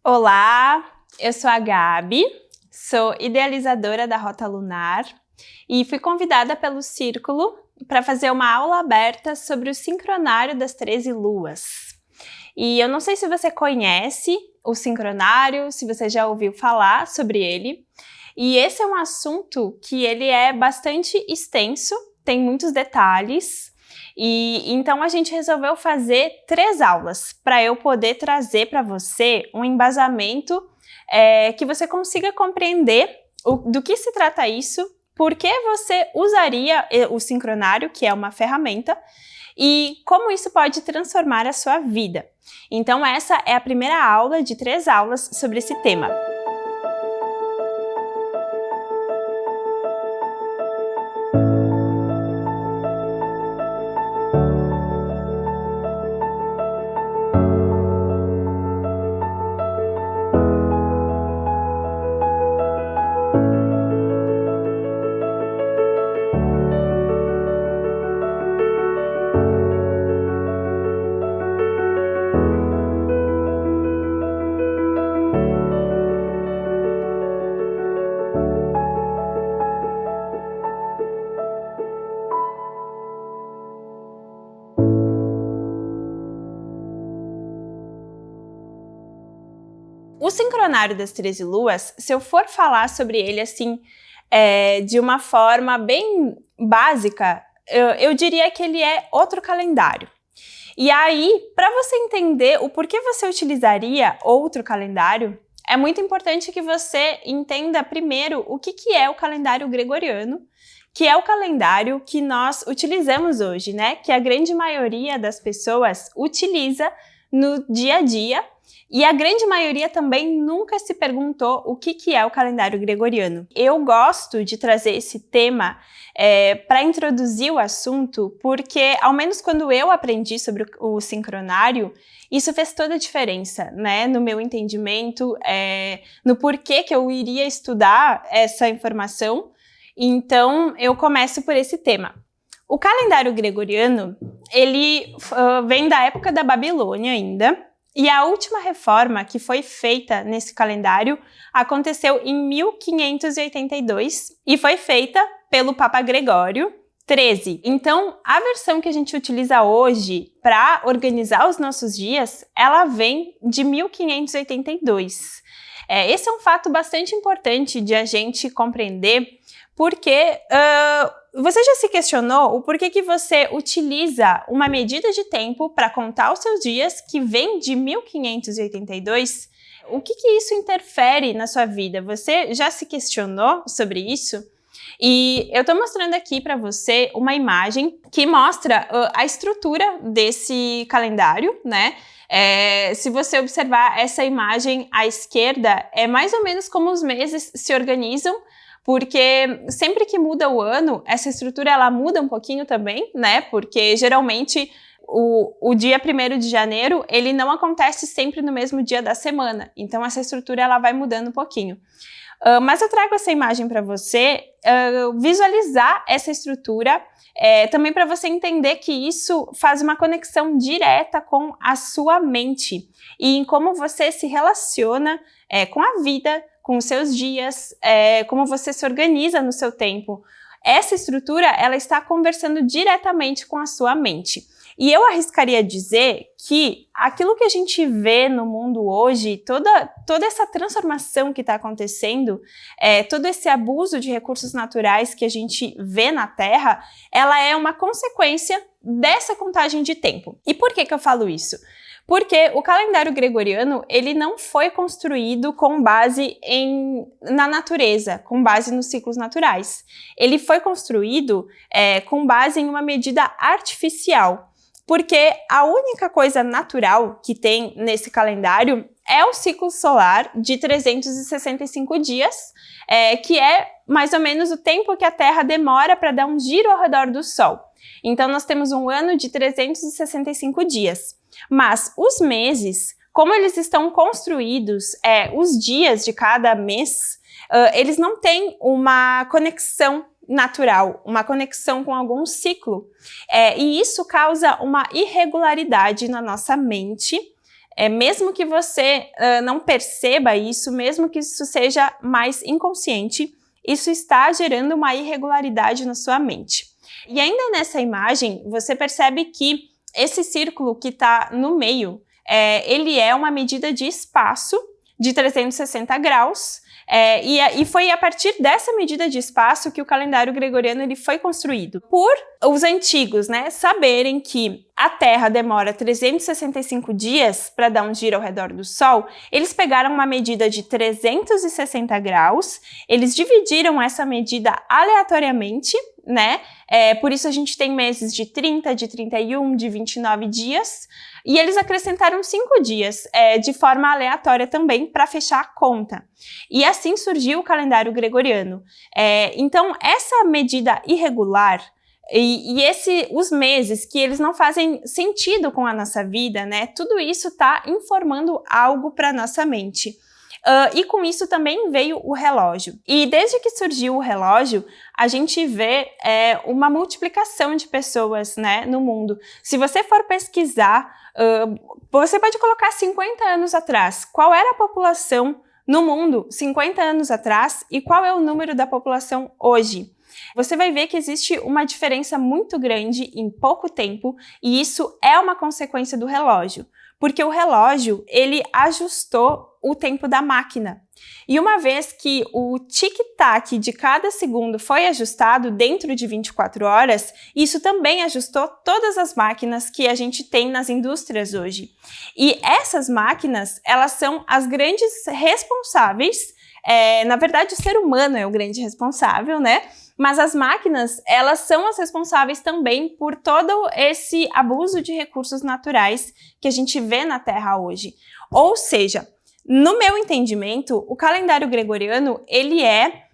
Olá, eu sou a Gabi, sou idealizadora da Rota Lunar e fui convidada pelo Círculo para fazer uma aula aberta sobre o sincronário das 13 luas. E eu não sei se você conhece o sincronário, se você já ouviu falar sobre ele. E esse é um assunto que ele é bastante extenso, tem muitos detalhes. E então a gente resolveu fazer 3 aulas para eu poder trazer para você um embasamento que você consiga compreender do que se trata isso, por que você usaria o sincronário, que é uma ferramenta, e como isso pode transformar a sua vida. Então essa é a primeira aula de 3 aulas sobre esse tema. O sincronário das 13 luas, se eu for falar sobre ele assim, de uma forma bem básica, eu diria que ele é outro calendário. E aí, para você entender o porquê você utilizaria outro calendário, é muito importante que você entenda primeiro o que é o calendário gregoriano, que é o calendário que nós utilizamos hoje, né? Que a grande maioria das pessoas utiliza no dia a dia. E a grande maioria também nunca se perguntou o que é o calendário gregoriano. Eu gosto de trazer esse tema para introduzir o assunto, porque ao menos quando eu aprendi sobre o sincronário, isso fez toda a diferença, né? No meu entendimento, no porquê que eu iria estudar essa informação. Então, eu começo por esse tema. O calendário gregoriano, ele vem da época da Babilônia ainda, e a última reforma que foi feita nesse calendário aconteceu em 1582 e foi feita pelo Papa Gregório XIII. Então, a versão que a gente utiliza hoje para organizar os nossos dias, ela vem de 1582. Esse é um fato bastante importante de a gente compreender, porque você já se questionou o porquê que você utiliza uma medida de tempo para contar os seus dias que vem de 1582? O que isso interfere na sua vida? Você já se questionou sobre isso? E eu estou mostrando aqui para você uma imagem que mostra a estrutura desse calendário, né? Se você observar essa imagem à esquerda, é mais ou menos como os meses se organizam, porque sempre que muda o ano, essa estrutura ela muda um pouquinho também, né? Porque geralmente o dia 1º de janeiro, ele não acontece sempre no mesmo dia da semana. Então essa estrutura ela vai mudando um pouquinho. Mas eu trago essa imagem para você visualizar essa estrutura, também para você entender que isso faz uma conexão direta com a sua mente e em como você se relaciona com a vida, com os seus dias, como você se organiza no seu tempo. Essa estrutura, ela está conversando diretamente com a sua mente. E eu arriscaria dizer que aquilo que a gente vê no mundo hoje, toda essa transformação que está acontecendo, todo esse abuso de recursos naturais que a gente vê na Terra, ela é uma consequência dessa contagem de tempo. E por que eu falo isso? Porque o calendário gregoriano, ele não foi construído com base na natureza, com base nos ciclos naturais. Ele foi construído com base em uma medida artificial, porque a única coisa natural que tem nesse calendário é o ciclo solar de 365 dias, que é mais ou menos o tempo que a Terra demora para dar um giro ao redor do Sol. Então nós temos um ano de 365 dias. Mas os meses, como eles estão construídos, os dias de cada mês, eles não têm uma conexão natural, uma conexão com algum ciclo. E isso causa uma irregularidade na nossa mente, Mesmo que você não perceba isso, mesmo que isso seja mais inconsciente, isso está gerando uma irregularidade na sua mente. E ainda nessa imagem, você percebe que esse círculo que está no meio, ele é uma medida de espaço de 360 graus, e foi a partir dessa medida de espaço que o calendário gregoriano ele foi construído. Por os antigos, né, saberem que a Terra demora 365 dias para dar um giro ao redor do Sol, eles pegaram uma medida de 360 graus, eles dividiram essa medida aleatoriamente, né? Por isso a gente tem meses de 30, de 31, de 29 dias, e eles acrescentaram 5 dias de forma aleatória também para fechar a conta. E assim surgiu o calendário gregoriano. Então, essa medida irregular e os meses que eles não fazem sentido com a nossa vida, né? Tudo isso está informando algo para nossa mente. E com isso também veio o relógio. E desde que surgiu o relógio, a gente vê uma multiplicação de pessoas, né, no mundo. Se você for pesquisar, você pode colocar 50 anos atrás. Qual era a população no mundo 50 anos atrás e qual é o número da população hoje? Você vai ver que existe uma diferença muito grande em pouco tempo e isso é uma consequência do relógio, porque o relógio ele ajustou o tempo da máquina. E uma vez que o tic-tac de cada segundo foi ajustado dentro de 24 horas, isso também ajustou todas as máquinas que a gente tem nas indústrias hoje. E essas máquinas, elas são as grandes responsáveis, na verdade o ser humano é o grande responsável, né? Mas as máquinas, elas são as responsáveis também por todo esse abuso de recursos naturais que a gente vê na Terra hoje. Ou seja, no meu entendimento, o calendário gregoriano, ele é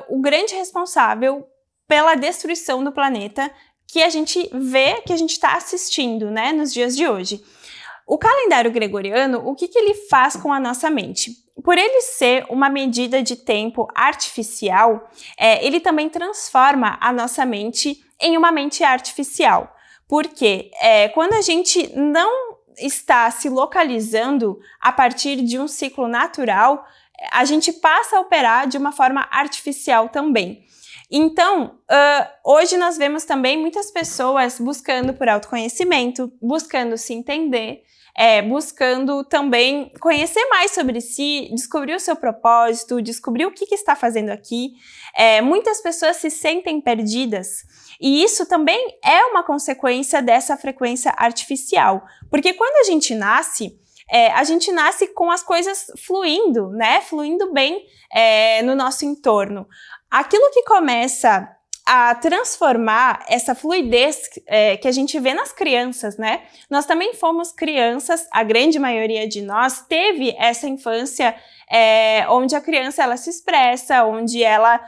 o grande responsável pela destruição do planeta que a gente vê, que a gente está assistindo, né, nos dias de hoje. O calendário gregoriano, o que ele faz com a nossa mente? Por ele ser uma medida de tempo artificial, ele também transforma a nossa mente em uma mente artificial. Porque quando a gente não está se localizando a partir de um ciclo natural, a gente passa a operar de uma forma artificial também. Então, hoje nós vemos também muitas pessoas buscando por autoconhecimento, buscando se entender, buscando também conhecer mais sobre si, descobrir o seu propósito, descobrir o que está fazendo aqui. Muitas pessoas se sentem perdidas e isso também é uma consequência dessa frequência artificial, porque quando a gente nasce com as coisas fluindo, né? Fluindo bem no nosso entorno. Aquilo que começa a transformar essa fluidez que a gente vê nas crianças, né? Nós também fomos crianças, a grande maioria de nós teve essa infância onde a criança ela se expressa, onde ela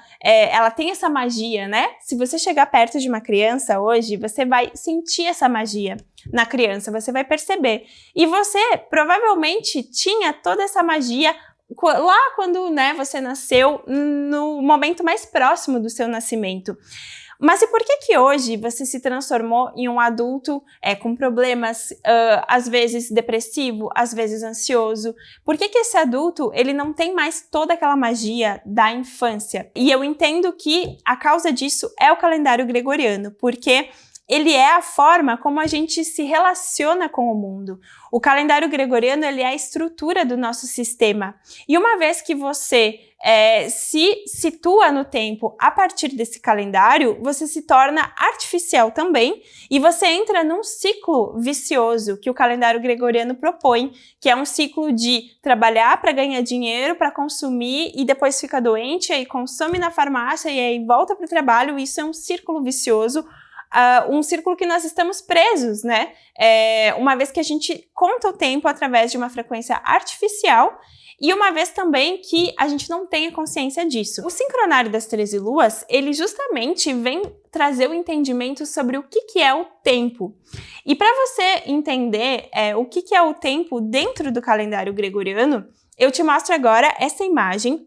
tem essa magia, né? Se você chegar perto de uma criança hoje, você vai sentir essa magia na criança, você vai perceber. E você provavelmente tinha toda essa magia lá quando, né, você nasceu, no momento mais próximo do seu nascimento. Mas e por que hoje você se transformou em um adulto com problemas, às vezes depressivo, às vezes ansioso? Por que esse adulto ele não tem mais toda aquela magia da infância? E eu entendo que a causa disso é o calendário gregoriano, porque ele é a forma como a gente se relaciona com o mundo. O calendário gregoriano ele é a estrutura do nosso sistema. E uma vez que você se situa no tempo a partir desse calendário, você se torna artificial também e você entra num ciclo vicioso que o calendário gregoriano propõe, que é um ciclo de trabalhar para ganhar dinheiro, para consumir e depois fica doente, aí consome na farmácia e aí volta para o trabalho. Isso é um círculo vicioso. Um círculo que nós estamos presos, né? Uma vez que a gente conta o tempo através de uma frequência artificial e uma vez também que a gente não tenha consciência disso. O sincronário das 13 luas, ele justamente vem trazer o entendimento sobre o que é o tempo. E para você entender o que é o tempo dentro do calendário gregoriano, eu te mostro agora essa imagem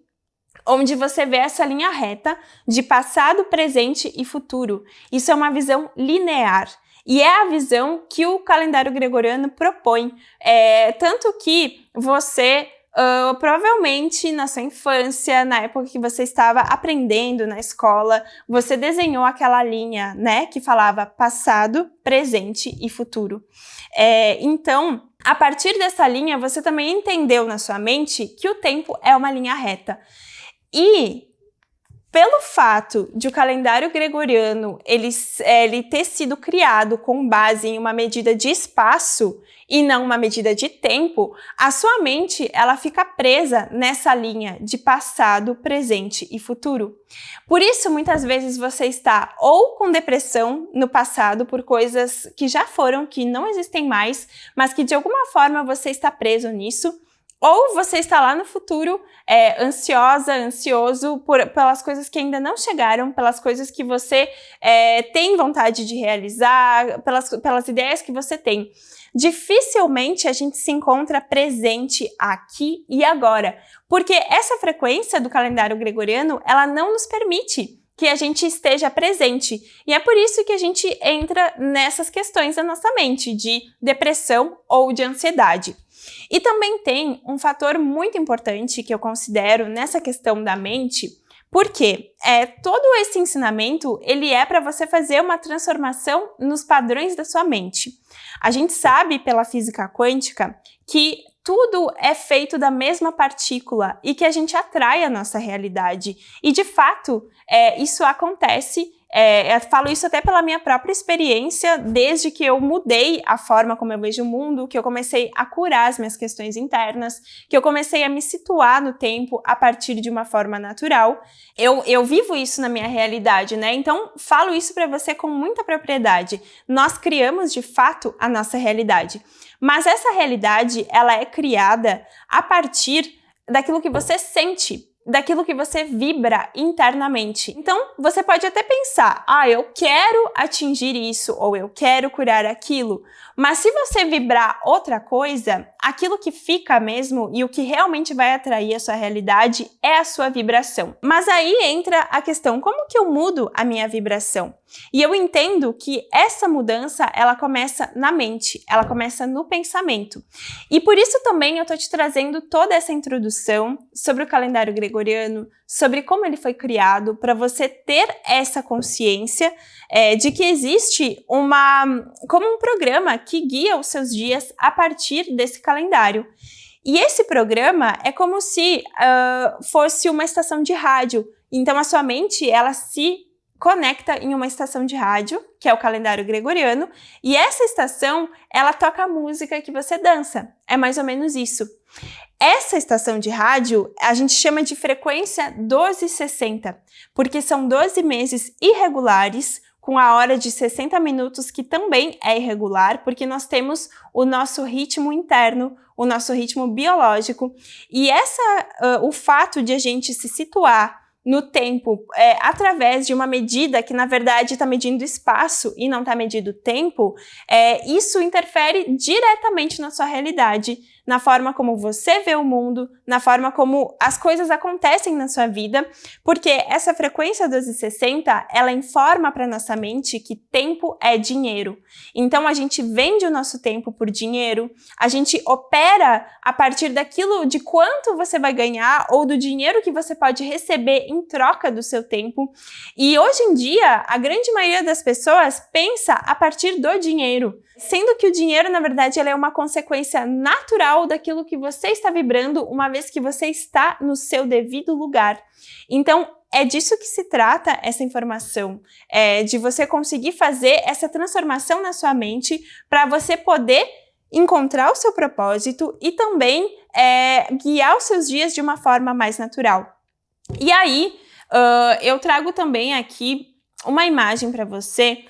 onde você vê essa linha reta de passado, presente e futuro. Isso é uma visão linear. E é a visão que o calendário gregoriano propõe. Tanto que você, provavelmente na sua infância, na época que você estava aprendendo na escola, você desenhou aquela linha, né, que falava passado, presente e futuro. Então, a partir dessa linha, você também entendeu na sua mente que o tempo é uma linha reta. E pelo fato de o calendário gregoriano ele ter sido criado com base em uma medida de espaço e não uma medida de tempo, a sua mente ela fica presa nessa linha de passado, presente e futuro. Por isso, muitas vezes você está ou com depressão no passado por coisas que já foram, que não existem mais, mas que de alguma forma você está preso nisso, ou você está lá no futuro ansioso pelas coisas que ainda não chegaram, pelas coisas que você tem vontade de realizar, pelas ideias que você tem. Dificilmente a gente se encontra presente aqui e agora, porque essa frequência do calendário gregoriano, ela não nos permite que a gente esteja presente. E é por isso que a gente entra nessas questões da nossa mente, de depressão ou de ansiedade. E também tem um fator muito importante que eu considero nessa questão da mente, porque todo esse ensinamento ele é para você fazer uma transformação nos padrões da sua mente. A gente sabe pela física quântica que tudo é feito da mesma partícula e que a gente atrai a nossa realidade. E de fato, isso acontece. Eu falo isso até pela minha própria experiência, desde que eu mudei a forma como eu vejo o mundo, que eu comecei a curar as minhas questões internas, que eu comecei a me situar no tempo a partir de uma forma natural. Eu vivo isso na minha realidade, né? Então, falo isso para você com muita propriedade. Nós criamos, de fato, a nossa realidade. Mas essa realidade, ela é criada a partir daquilo que você sente, daquilo que você vibra internamente. Então, você pode até pensar, eu quero atingir isso, ou eu quero curar aquilo, mas se você vibrar outra coisa, aquilo que fica mesmo e o que realmente vai atrair a sua realidade é a sua vibração. Mas aí entra a questão, como que eu mudo a minha vibração? E eu entendo que essa mudança, ela começa na mente, ela começa no pensamento. E por isso também eu tô te trazendo toda essa introdução sobre o calendário gregoriano, sobre como ele foi criado, para você ter essa consciência de que existe como um programa que guia os seus dias a partir desse calendário. E esse programa é como se fosse uma estação de rádio. Então a sua mente, ela se conecta em uma estação de rádio, que é o calendário gregoriano, e essa estação, ela toca a música que você dança. É mais ou menos isso. Essa estação de rádio, a gente chama de frequência 1260, porque são 12 meses irregulares, com a hora de 60 minutos, que também é irregular, porque nós temos o nosso ritmo interno, o nosso ritmo biológico, e o fato de a gente se situar no tempo, através de uma medida que, na verdade, está medindo espaço e não está medindo tempo, isso interfere diretamente na sua realidade, na forma como você vê o mundo, na forma como as coisas acontecem na sua vida, porque essa frequência 1260, ela informa para nossa mente que tempo é dinheiro. Então, a gente vende o nosso tempo por dinheiro, a gente opera a partir daquilo de quanto você vai ganhar ou do dinheiro que você pode receber em troca do seu tempo. E hoje em dia, a grande maioria das pessoas pensa a partir do dinheiro, sendo que o dinheiro, na verdade, ele é uma consequência natural daquilo que você está vibrando, uma vez que você está no seu devido lugar. Então, é disso que se trata essa informação, de você conseguir fazer essa transformação na sua mente para você poder encontrar o seu propósito e também guiar os seus dias de uma forma mais natural. E aí, eu trago também aqui uma imagem para você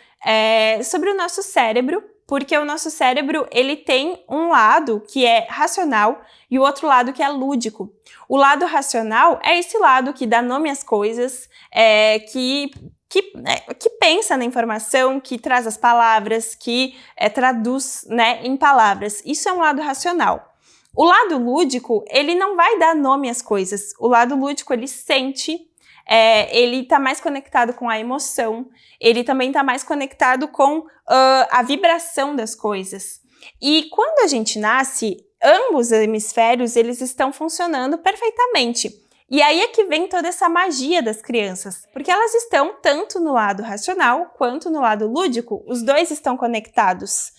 sobre o nosso cérebro, porque o nosso cérebro, ele tem um lado que é racional e o outro lado que é lúdico. O lado racional é esse lado que dá nome às coisas, que pensa na informação, que traz as palavras, que traduz, né, em palavras. Isso é um lado racional. O lado lúdico, ele não vai dar nome às coisas. O lado lúdico, ele sente, ele está mais conectado com a emoção, ele também está mais conectado com a vibração das coisas. E quando a gente nasce, ambos os hemisférios eles estão funcionando perfeitamente. E aí é que vem toda essa magia das crianças, porque elas estão tanto no lado racional quanto no lado lúdico, os dois estão conectados.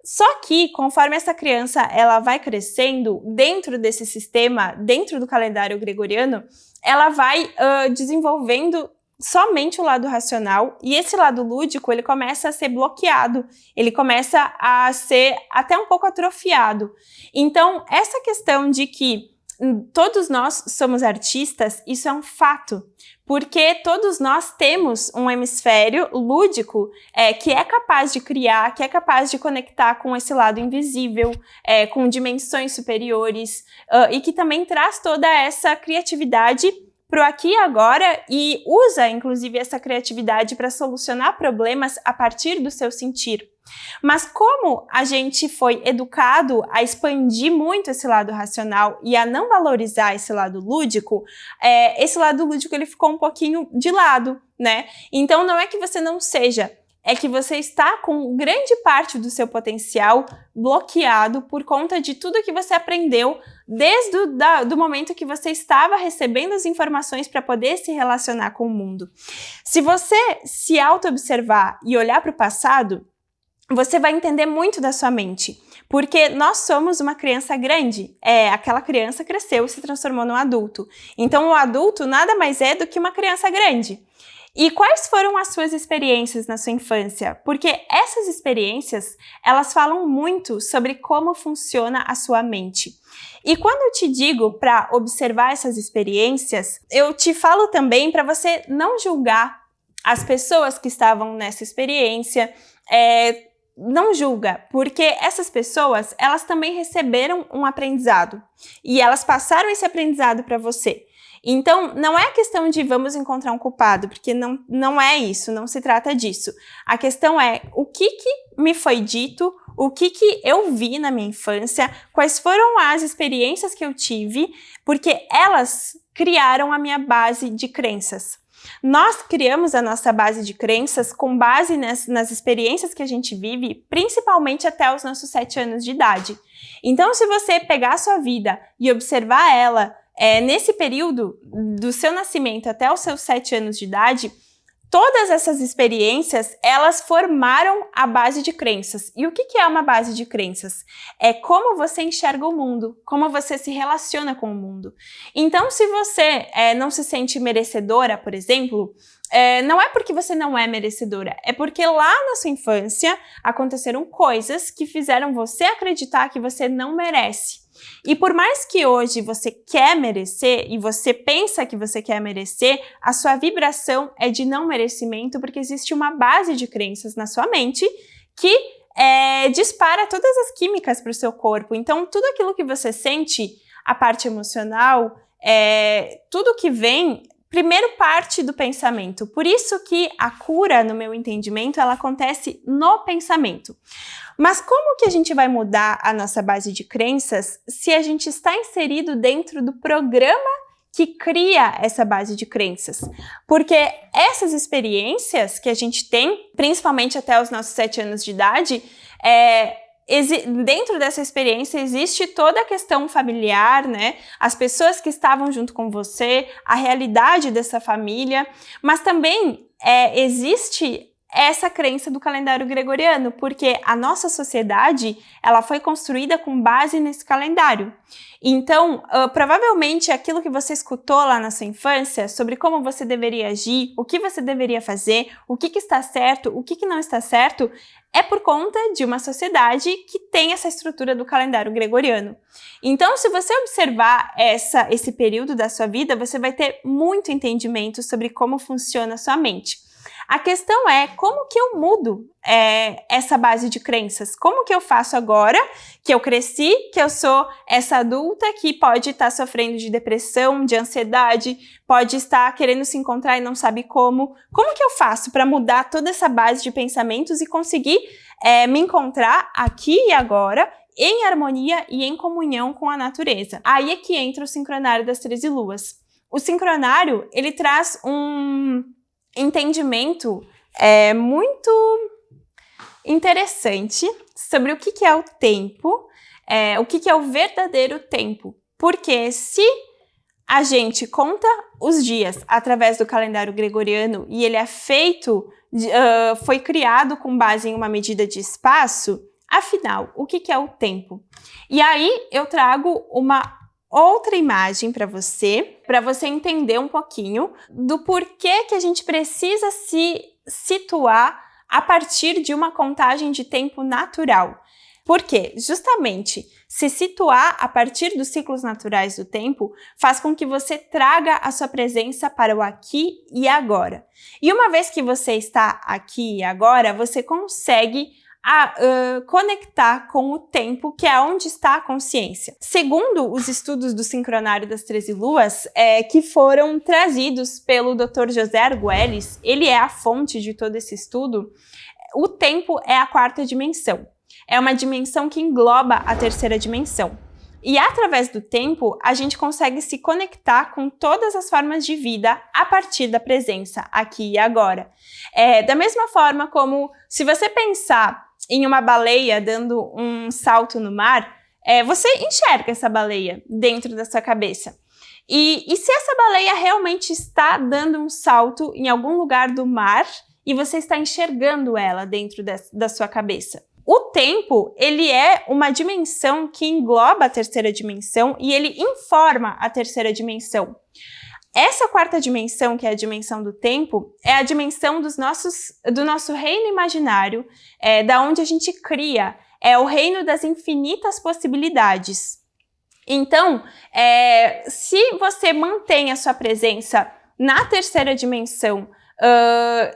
Só que, conforme essa criança ela vai crescendo dentro desse sistema, dentro do calendário gregoriano, ela vai desenvolvendo somente o lado racional, e esse lado lúdico ele começa a ser bloqueado, ele começa a ser até um pouco atrofiado. Então, essa questão de que todos nós somos artistas, isso é um fato, porque todos nós temos um hemisfério lúdico que é capaz de criar, que é capaz de conectar com esse lado invisível, com dimensões superiores, e que também traz toda essa criatividade para o aqui e agora e usa, inclusive, essa criatividade para solucionar problemas a partir do seu sentir. Mas como a gente foi educado a expandir muito esse lado racional e a não valorizar esse lado lúdico ele ficou um pouquinho de lado, né? Então não é que você não seja, é que você está com grande parte do seu potencial bloqueado por conta de tudo que você aprendeu desde do momento que você estava recebendo as informações para poder se relacionar com o mundo. Se você se auto-observar e olhar para o passado, você vai entender muito da sua mente, porque nós somos uma criança grande. Aquela criança cresceu e se transformou num adulto. Então, o adulto nada mais é do que uma criança grande. E quais foram as suas experiências na sua infância? Porque essas experiências, elas falam muito sobre como funciona a sua mente. E quando eu te digo para observar essas experiências, eu te falo também para você não julgar as pessoas que estavam nessa experiência, não julga, porque essas pessoas, elas também receberam um aprendizado e elas passaram esse aprendizado para você. Então, não é questão de vamos encontrar um culpado, porque não é isso, não se trata disso. A questão é o que me foi dito, o que eu vi na minha infância, quais foram as experiências que eu tive, porque elas criaram a minha base de crenças. Nós criamos a nossa base de crenças com base nas experiências que a gente vive, principalmente até os nossos 7 anos de idade. Então, se você pegar a sua vida e observar ela nesse período do seu nascimento até os seus 7 anos de idade, todas essas experiências, elas formaram a base de crenças. E o que é uma base de crenças? É como você enxerga o mundo, como você se relaciona com o mundo. Então, se você não se sente merecedora, por exemplo, não é porque você não é merecedora, é porque lá na sua infância aconteceram coisas que fizeram você acreditar que você não merece. E por mais que hoje você quer merecer e você pensa que você quer merecer, a sua vibração é de não merecimento, porque existe uma base de crenças na sua mente que dispara todas as químicas para o seu corpo. Então, tudo aquilo que você sente, a parte emocional, tudo que vem, primeiro parte do pensamento. Por isso que a cura, no meu entendimento, ela acontece no pensamento. Mas como que a gente vai mudar a nossa base de crenças se a gente está inserido dentro do programa que cria essa base de crenças? Porque essas experiências que a gente tem, principalmente até os nossos 7 anos de idade, dentro dessa experiência existe toda a questão familiar, né? As pessoas que estavam junto com você, a realidade dessa família, mas também existe essa crença do calendário gregoriano, porque a nossa sociedade, ela foi construída com base nesse calendário. Então, provavelmente aquilo que você escutou lá na sua infância sobre como você deveria agir, o que você deveria fazer, o que está certo, o que não está certo, é por conta de uma sociedade que tem essa estrutura do calendário gregoriano. Então, se você observar esse período da sua vida, você vai ter muito entendimento sobre como funciona a sua mente. A questão é como que eu mudo essa base de crenças? Como que eu faço agora que eu cresci, que eu sou essa adulta que pode estar sofrendo de depressão, de ansiedade, pode estar querendo se encontrar e não sabe como? Como que eu faço para mudar toda essa base de pensamentos e conseguir me encontrar aqui e agora em harmonia e em comunhão com a natureza? Aí é que entra o sincronário das 13 luas. O sincronário, ele traz um entendimento muito interessante sobre o que é o tempo, o que é o verdadeiro tempo. Porque se a gente conta os dias através do calendário gregoriano e ele é feito, foi criado com base em uma medida de espaço, afinal, o que é o tempo? E aí eu trago uma outra imagem para você entender um pouquinho do porquê que a gente precisa se situar a partir de uma contagem de tempo natural. Porque, justamente, se situar a partir dos ciclos naturais do tempo faz com que você traga a sua presença para o aqui e agora. E uma vez que você está aqui e agora, você consegue conectar com o tempo, que é onde está a consciência. Segundo os estudos do sincronário das 13 luas, que foram trazidos pelo Dr. José Argüelles, ele é a fonte de todo esse estudo, o tempo é a quarta dimensão. É uma dimensão que engloba a terceira dimensão. E através do tempo, a gente consegue se conectar com todas as formas de vida a partir da presença aqui e agora. Da mesma forma como, se você pensar em uma baleia dando um salto no mar, você enxerga essa baleia dentro da sua cabeça. E se essa baleia realmente está dando um salto em algum lugar do mar e você está enxergando ela dentro da sua cabeça? O tempo, ele é uma dimensão que engloba a terceira dimensão e ele informa a terceira dimensão. Essa quarta dimensão, que é a dimensão do tempo, é a dimensão do nosso reino imaginário, da onde a gente cria, é o reino das infinitas possibilidades. Então, se você mantém a sua presença na terceira dimensão,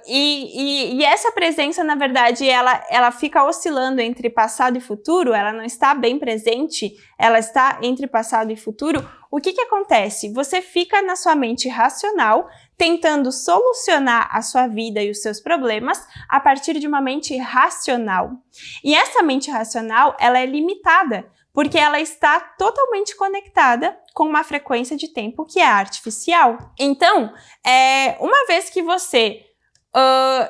e essa presença, na verdade, ela fica oscilando entre passado e futuro, ela não está bem presente, ela está entre passado e futuro. O que acontece? Você fica na sua mente racional, tentando solucionar a sua vida e os seus problemas a partir de uma mente racional. E essa mente racional, ela é limitada, porque ela está totalmente conectada com uma frequência de tempo que é artificial. Então, uma vez que você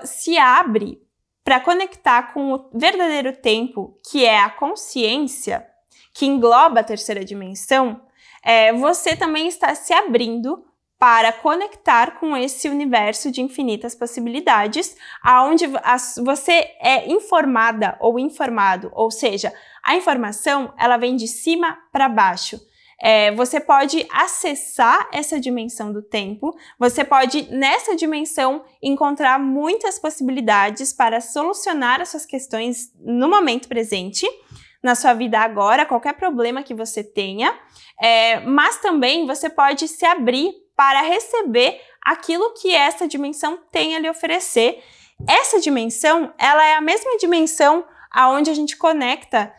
se abre para conectar com o verdadeiro tempo, que é a consciência, que engloba a terceira dimensão, você também está se abrindo para conectar com esse universo de infinitas possibilidades, aonde você é informada ou informado, ou seja, a informação ela vem de cima para baixo. Você pode acessar essa dimensão do tempo, você pode, nessa dimensão, encontrar muitas possibilidades para solucionar as suas questões no momento presente, na sua vida agora, qualquer problema que você tenha, mas também você pode se abrir para receber aquilo que essa dimensão tem a lhe oferecer. Essa dimensão, ela é a mesma dimensão aonde a gente conecta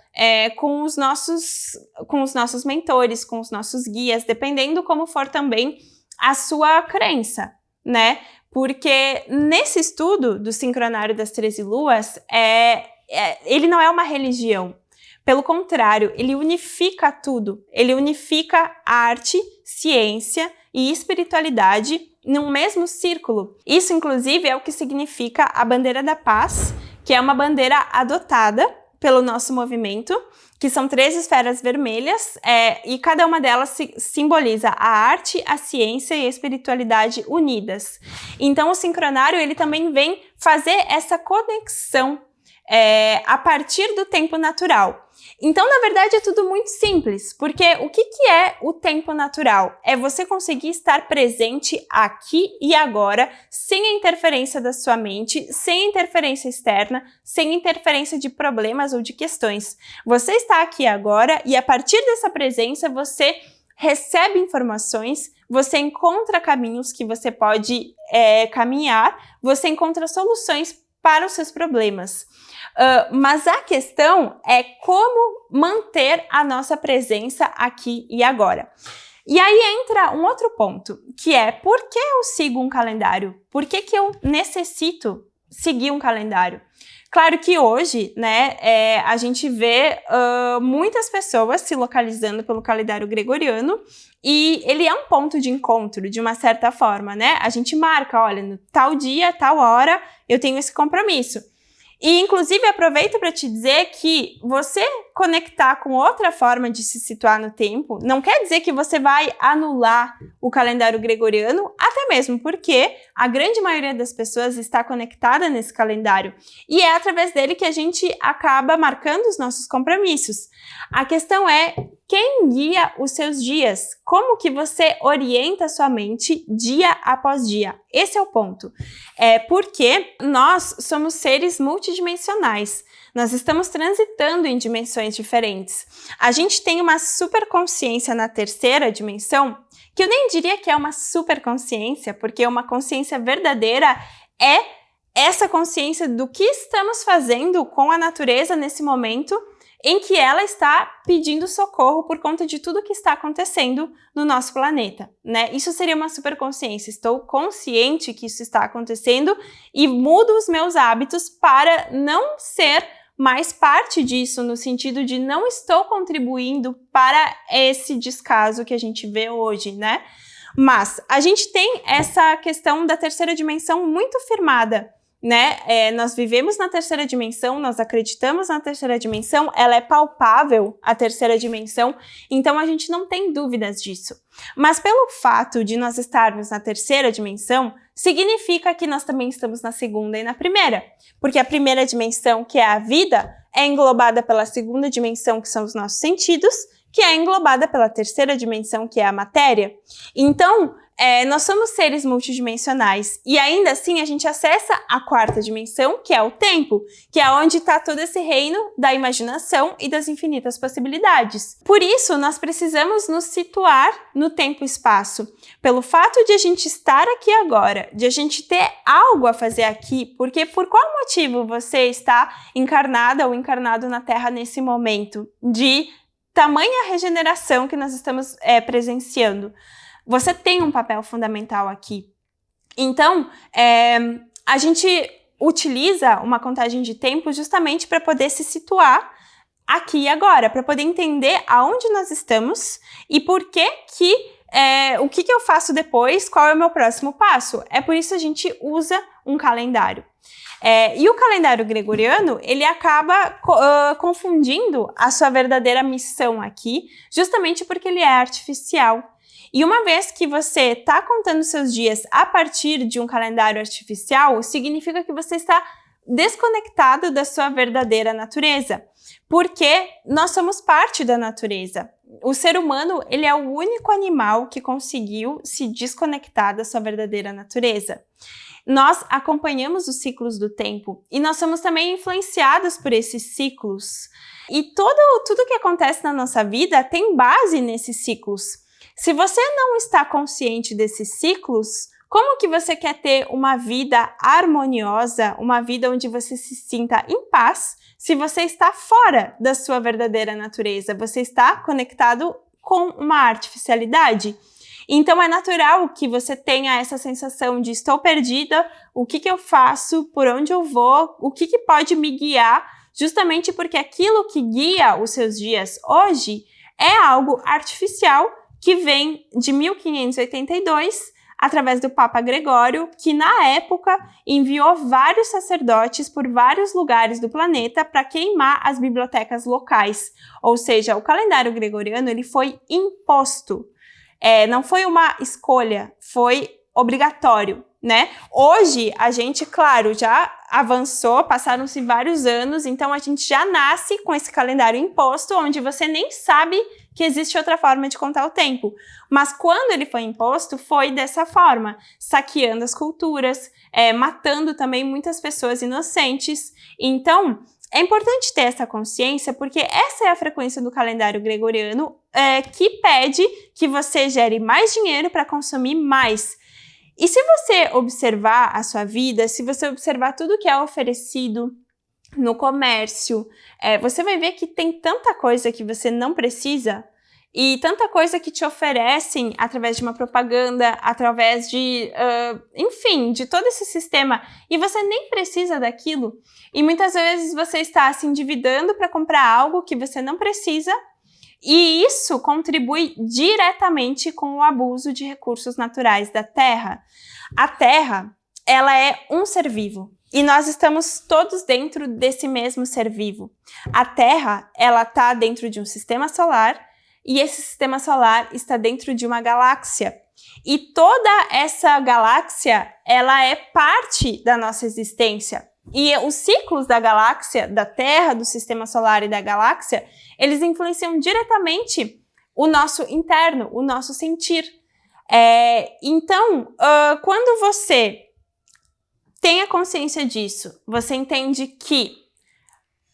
com os nossos mentores, com os nossos guias, dependendo como for também a sua crença, né? Porque nesse estudo do sincronário das 13 luas, ele não é uma religião. Pelo contrário, ele unifica tudo. Ele unifica arte, ciência e espiritualidade num mesmo círculo. Isso, inclusive, é o que significa a bandeira da paz, que é uma bandeira adotada pelo nosso movimento, que são 3 esferas vermelhas, e cada uma delas simboliza a arte, a ciência e a espiritualidade unidas. Então, o sincronário ele também vem fazer essa conexão a partir do tempo natural. Então, na verdade, é tudo muito simples, porque o que é o tempo natural? É você conseguir estar presente aqui e agora, sem a interferência da sua mente, sem a interferência externa, sem interferência de problemas ou de questões. Você está aqui agora e, a partir dessa presença, você recebe informações, você encontra caminhos que você pode caminhar, você encontra soluções para os seus problemas. Mas a questão é como manter a nossa presença aqui e agora. E aí entra um outro ponto, que é por que eu sigo um calendário? Por que eu necessito seguir um calendário? Claro que hoje, né, a gente vê muitas pessoas se localizando pelo calendário gregoriano e ele é um ponto de encontro, de uma certa forma, né? A gente marca, olha, no tal dia, tal hora, eu tenho esse compromisso. E, inclusive, aproveito para te dizer que você conectar com outra forma de se situar no tempo não quer dizer que você vai anular o calendário gregoriano, até mesmo porque a grande maioria das pessoas está conectada nesse calendário e é através dele que a gente acaba marcando os nossos compromissos. A questão é quem guia os seus dias, como que você orienta a sua mente dia após dia. Esse é o ponto. Porque nós somos seres multidimensionais. Nós estamos transitando em dimensões diferentes. A gente tem uma superconsciência na terceira dimensão, que eu nem diria que é uma superconsciência, porque uma consciência verdadeira é essa consciência do que estamos fazendo com a natureza nesse momento em que ela está pedindo socorro por conta de tudo que está acontecendo no nosso planeta, né? Isso seria uma superconsciência. Estou consciente que isso está acontecendo e mudo os meus hábitos para não ser mais parte disso, no sentido de não estou contribuindo para esse descaso que a gente vê hoje, né? Mas a gente tem essa questão da terceira dimensão muito firmada, né? Nós vivemos na terceira dimensão, nós acreditamos na terceira dimensão, ela é palpável, a terceira dimensão, então a gente não tem dúvidas disso. Mas pelo fato de nós estarmos na terceira dimensão, significa que nós também estamos na segunda e na primeira, porque a primeira dimensão, que é a vida, é englobada pela segunda dimensão, que são os nossos sentidos, que é englobada pela terceira dimensão, que é a matéria. Então, nós somos seres multidimensionais e ainda assim a gente acessa a quarta dimensão, que é o tempo, que é onde está todo esse reino da imaginação e das infinitas possibilidades. Por isso, nós precisamos nos situar no tempo e espaço. Pelo fato de a gente estar aqui agora, de a gente ter algo a fazer aqui, porque por qual motivo você está encarnada ou encarnado na Terra nesse momento de tamanha regeneração que nós estamos presenciando? Você tem um papel fundamental aqui. Então, a gente utiliza uma contagem de tempo justamente para poder se situar aqui e agora, para poder entender aonde nós estamos e por que o que eu faço depois, qual é o meu próximo passo. É por isso que a gente usa um calendário. E o calendário gregoriano, ele acaba confundindo a sua verdadeira missão aqui, justamente porque ele é artificial. E uma vez que você está contando seus dias a partir de um calendário artificial, significa que você está desconectado da sua verdadeira natureza, porque nós somos parte da natureza. O ser humano, ele é o único animal que conseguiu se desconectar da sua verdadeira natureza. Nós acompanhamos os ciclos do tempo e nós somos também influenciados por esses ciclos. E tudo que acontece na nossa vida tem base nesses ciclos. Se você não está consciente desses ciclos, como que você quer ter uma vida harmoniosa, uma vida onde você se sinta em paz, se você está fora da sua verdadeira natureza? Você está conectado com uma artificialidade? Então é natural que você tenha essa sensação de estou perdida, o que eu faço, por onde eu vou, o que pode me guiar, justamente porque aquilo que guia os seus dias hoje é algo artificial, que vem de 1582, através do Papa Gregório, que na época enviou vários sacerdotes por vários lugares do planeta para queimar as bibliotecas locais. Ou seja, o calendário gregoriano ele foi imposto. Não foi uma escolha, foi obrigatório, né? Hoje, a gente, claro, já avançou, passaram-se vários anos, então a gente já nasce com esse calendário imposto, onde você nem sabe que existe outra forma de contar o tempo. Mas quando ele foi imposto, foi dessa forma, saqueando as culturas, matando também muitas pessoas inocentes. Então, é importante ter essa consciência, porque essa é a frequência do calendário gregoriano que pede que você gere mais dinheiro para consumir mais. E se você observar a sua vida, se você observar tudo que é oferecido no comércio, você vai ver que tem tanta coisa que você não precisa e tanta coisa que te oferecem através de uma propaganda, através de, enfim, de todo esse sistema, e você nem precisa daquilo. E muitas vezes você está se endividando para comprar algo que você não precisa, e isso contribui diretamente com o abuso de recursos naturais da Terra. A Terra, ela é um ser vivo. E nós estamos todos dentro desse mesmo ser vivo. A Terra, ela está dentro de um sistema solar, e esse sistema solar está dentro de uma galáxia. E toda essa galáxia, ela é parte da nossa existência. E os ciclos da galáxia, da Terra, do sistema solar e da galáxia, eles influenciam diretamente o nosso interno, o nosso sentir. Então, quando você tem a consciência disso, você entende que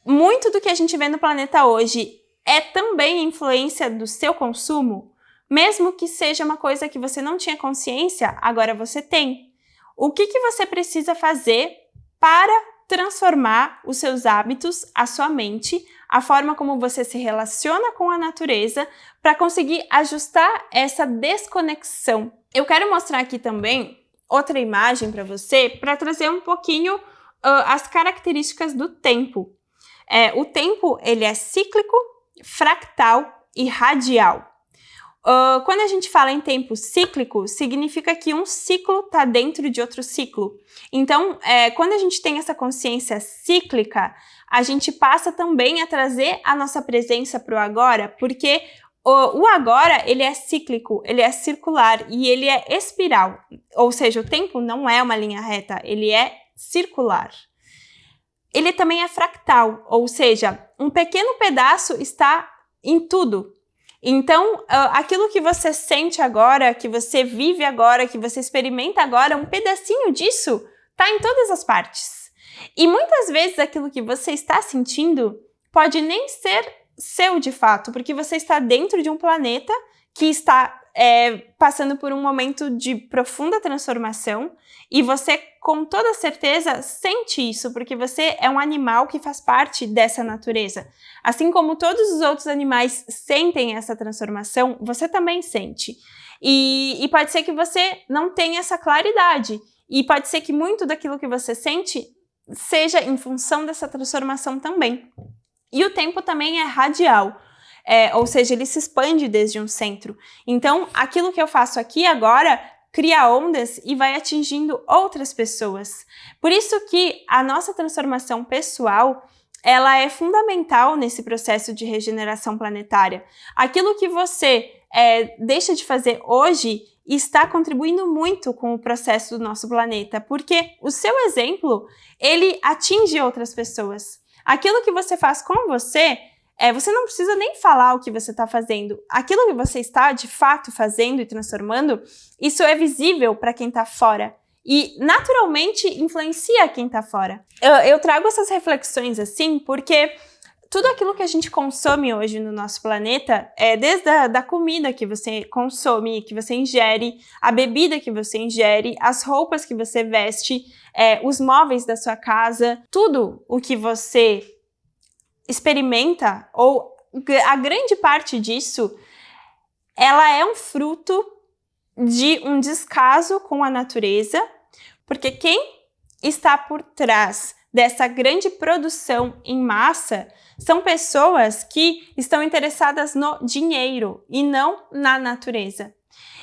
muito do que a gente vê no planeta hoje é também influência do seu consumo, mesmo que seja uma coisa que você não tinha consciência, agora você tem. O que você precisa fazer para transformar os seus hábitos, a sua mente, a forma como você se relaciona com a natureza, para conseguir ajustar essa desconexão? Eu quero mostrar aqui também outra imagem para você, para trazer um pouquinho as características do tempo. O tempo, ele é cíclico, fractal e radial. Quando a gente fala em tempo cíclico, significa que um ciclo está dentro de outro ciclo. Então, quando a gente tem essa consciência cíclica, a gente passa também a trazer a nossa presença para o agora, porque o agora, ele é cíclico, ele é circular e ele é espiral. Ou seja, o tempo não é uma linha reta, ele é circular. Ele também é fractal, ou seja, um pequeno pedaço está em tudo. Então, aquilo que você sente agora, que você vive agora, que você experimenta agora, um pedacinho disso está em todas as partes. E muitas vezes aquilo que você está sentindo pode nem ser seu de fato, porque você está dentro de um planeta que está passando por um momento de profunda transformação e você, com toda certeza, sente isso, porque você é um animal que faz parte dessa natureza. Assim como todos os outros animais sentem essa transformação, você também sente. E pode ser que você não tenha essa claridade, e pode ser que muito daquilo que você sente seja em função dessa transformação também. E o tempo também é radial. Ou seja, ele se expande desde um centro. Então, aquilo que eu faço aqui agora cria ondas e vai atingindo outras pessoas. Por isso que a nossa transformação pessoal, ela é fundamental nesse processo de regeneração planetária. Aquilo que você deixa de fazer hoje está contribuindo muito com o processo do nosso planeta, porque o seu exemplo, ele atinge outras pessoas. Aquilo que você faz com você não precisa nem falar o que você está fazendo. Aquilo que você está, de fato, fazendo e transformando, isso é visível para quem está fora. E, naturalmente, influencia quem está fora. Eu trago essas reflexões assim porque tudo aquilo que a gente consome hoje no nosso planeta, desde a comida que você consome, que você ingere, a bebida que você ingere, as roupas que você veste, os móveis da sua casa, tudo o que você experimenta, ou a grande parte disso, ela é um fruto de um descaso com a natureza, porque quem está por trás dessa grande produção em massa são pessoas que estão interessadas no dinheiro e não na natureza.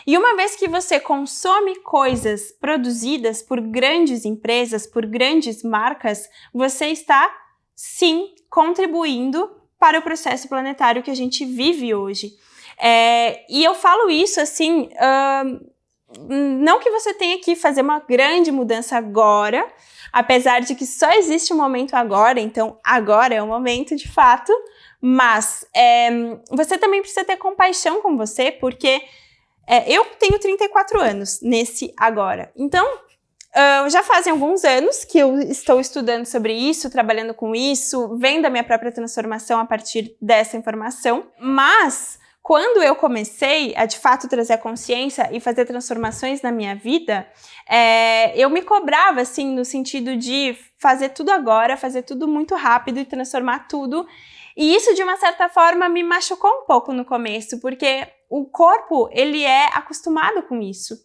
E uma vez que você consome coisas produzidas por grandes empresas, por grandes marcas, você está, sim, contribuindo para o processo planetário que a gente vive hoje. E eu falo isso assim, não que você tenha que fazer uma grande mudança agora, apesar de que só existe um momento agora, então agora é o momento de fato, mas você também precisa ter compaixão com você, porque eu tenho 34 anos nesse agora, então já fazem alguns anos que eu estou estudando sobre isso, trabalhando com isso, vendo a minha própria transformação a partir dessa informação, mas quando eu comecei a de fato trazer a consciência e fazer transformações na minha vida, eu me cobrava assim no sentido de fazer tudo agora, fazer tudo muito rápido e transformar tudo. E isso, de uma certa forma, me machucou um pouco no começo, porque o corpo, ele é acostumado com isso.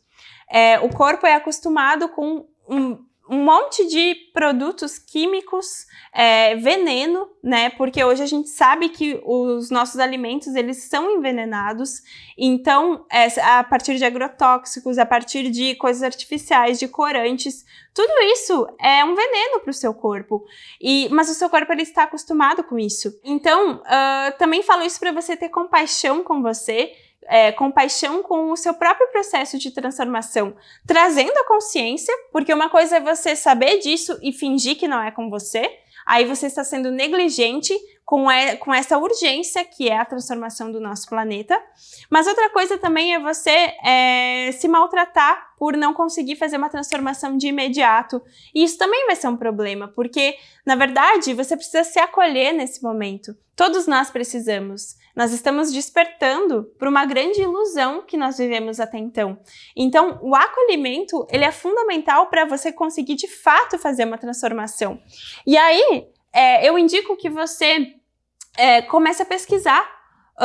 O corpo é acostumado com um monte de produtos químicos, veneno, né? Porque hoje a gente sabe que os nossos alimentos, eles são envenenados. Então, a partir de agrotóxicos, a partir de coisas artificiais, de corantes, tudo isso é um veneno para o seu corpo. Mas o seu corpo, ele está acostumado com isso. Então, também falo isso para você ter compaixão com você, compaixão com o seu próprio processo de transformação, trazendo a consciência, porque uma coisa é você saber disso e fingir que não é com você, aí você está sendo negligente com essa urgência que é a transformação do nosso planeta. Mas outra coisa também é você se maltratar por não conseguir fazer uma transformação de imediato. E isso também vai ser um problema, porque, na verdade, você precisa se acolher nesse momento. Todos nós precisamos. Nós estamos despertando para uma grande ilusão que nós vivemos até então. Então, o acolhimento, ele é fundamental para você conseguir, de fato, fazer uma transformação. E aí, eu indico que você comece a pesquisar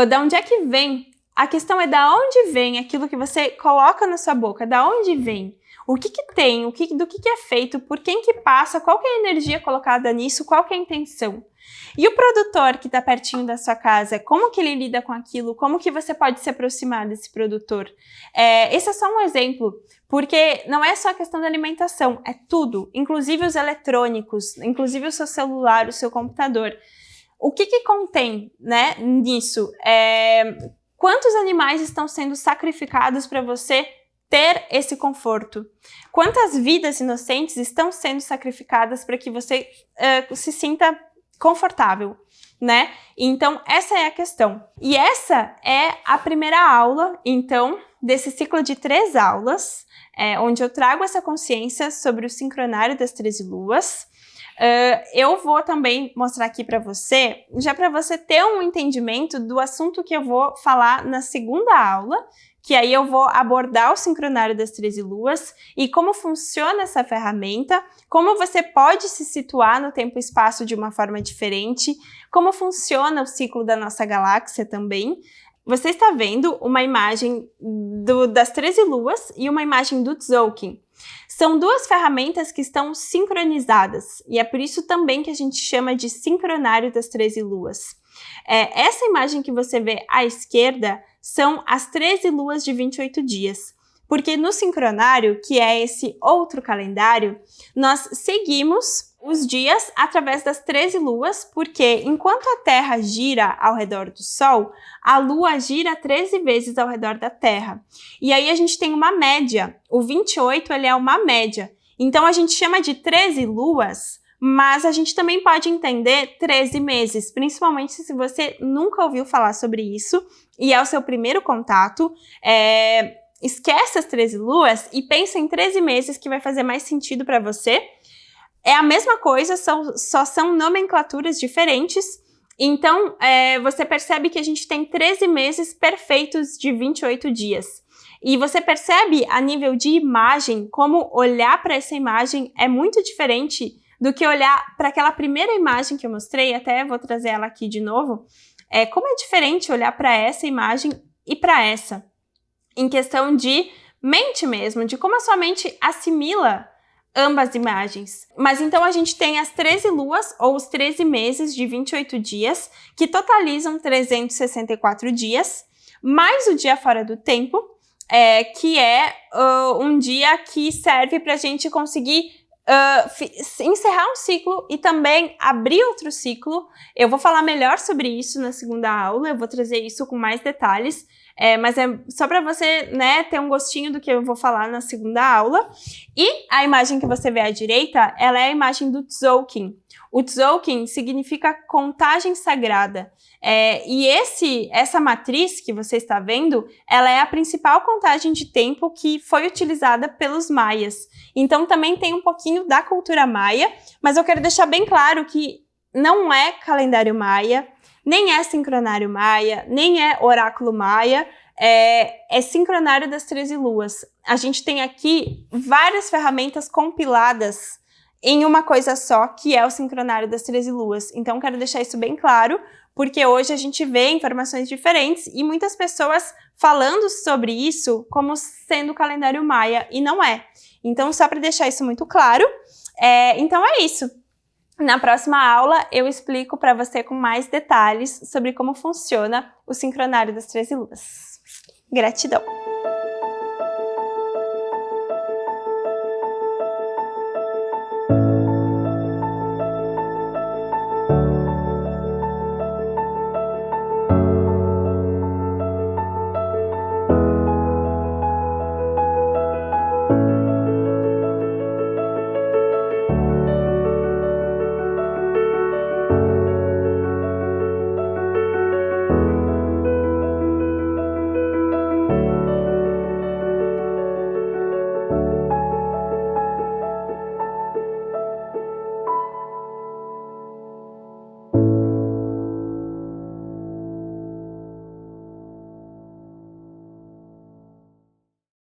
de onde é que vem. A questão é da onde vem aquilo que você coloca na sua boca, da onde vem. O que tem, do que é feito, por quem que passa, qual que é a energia colocada nisso, qual que é a intenção. E o produtor que está pertinho da sua casa, como que ele lida com aquilo, como que você pode se aproximar desse produtor? Esse é só um exemplo, porque não é só a questão da alimentação, é tudo, inclusive os eletrônicos, inclusive o seu celular, o seu computador. O que contém, né, nisso? Quantos animais estão sendo sacrificados para você ter esse conforto? Quantas vidas inocentes estão sendo sacrificadas para que você se sinta confortável, né? Então, essa é a questão. E essa é a primeira aula, então, desse ciclo de 3 aulas, onde eu trago essa consciência sobre o sincronário das 13 luas. Eu vou também mostrar aqui para você, já para você ter um entendimento do assunto que eu vou falar na segunda aula, que aí eu vou abordar o sincronário das 13 luas e como funciona essa ferramenta, como você pode se situar no tempo e espaço de uma forma diferente, como funciona o ciclo da nossa galáxia também. Você está vendo uma imagem das 13 luas e uma imagem do Tzolk'in. São 2 ferramentas que estão sincronizadas, e é por isso também que a gente chama de sincronário das 13 luas. Essa imagem que você vê à esquerda são as 13 luas de 28 dias, porque no sincronário, que é esse outro calendário, nós seguimos os dias através das 13 luas, porque enquanto a Terra gira ao redor do Sol, a Lua gira 13 vezes ao redor da Terra. E aí a gente tem uma média, o 28 ele é uma média. Então a gente chama de 13 luas, mas a gente também pode entender 13 meses, principalmente se você nunca ouviu falar sobre isso e é o seu primeiro contato. Esquece as 13 luas e pensa em 13 meses que vai fazer mais sentido para você. É a mesma coisa, só são nomenclaturas diferentes. Então, você percebe que a gente tem 13 meses perfeitos de 28 dias. E você percebe a nível de imagem, como olhar para essa imagem é muito diferente do que olhar para aquela primeira imagem que eu mostrei, até vou trazer ela aqui de novo. Como é diferente olhar para essa imagem e para essa, em questão de mente mesmo, de como a sua mente assimila ambas imagens. Mas então a gente tem as 13 luas, ou os 13 meses de 28 dias, que totalizam 364 dias, mais o dia fora do tempo, que é um dia que serve para a gente conseguir encerrar um ciclo e também abrir outro ciclo. Eu vou falar melhor sobre isso na segunda aula, eu vou trazer isso com mais detalhes, mas é só para você, né, ter um gostinho do que eu vou falar na segunda aula. E a imagem que você vê à direita, ela é a imagem do Tzolk'in. O Tzolk'in significa contagem sagrada. E essa matriz que você está vendo, ela é a principal contagem de tempo que foi utilizada pelos maias. Então também tem um pouquinho da cultura maia, mas eu quero deixar bem claro que não é calendário maia, nem é sincronário maia, nem é oráculo maia, é sincronário das 13 luas. A gente tem aqui várias ferramentas compiladas em uma coisa só, que é o sincronário das 13 luas. Então, quero deixar isso bem claro, porque hoje a gente vê informações diferentes e muitas pessoas falando sobre isso como sendo o calendário maia, e não é. Então, só para deixar isso muito claro, então é isso. Na próxima aula, eu explico para você com mais detalhes sobre como funciona o sincronário das 13 luas. Gratidão!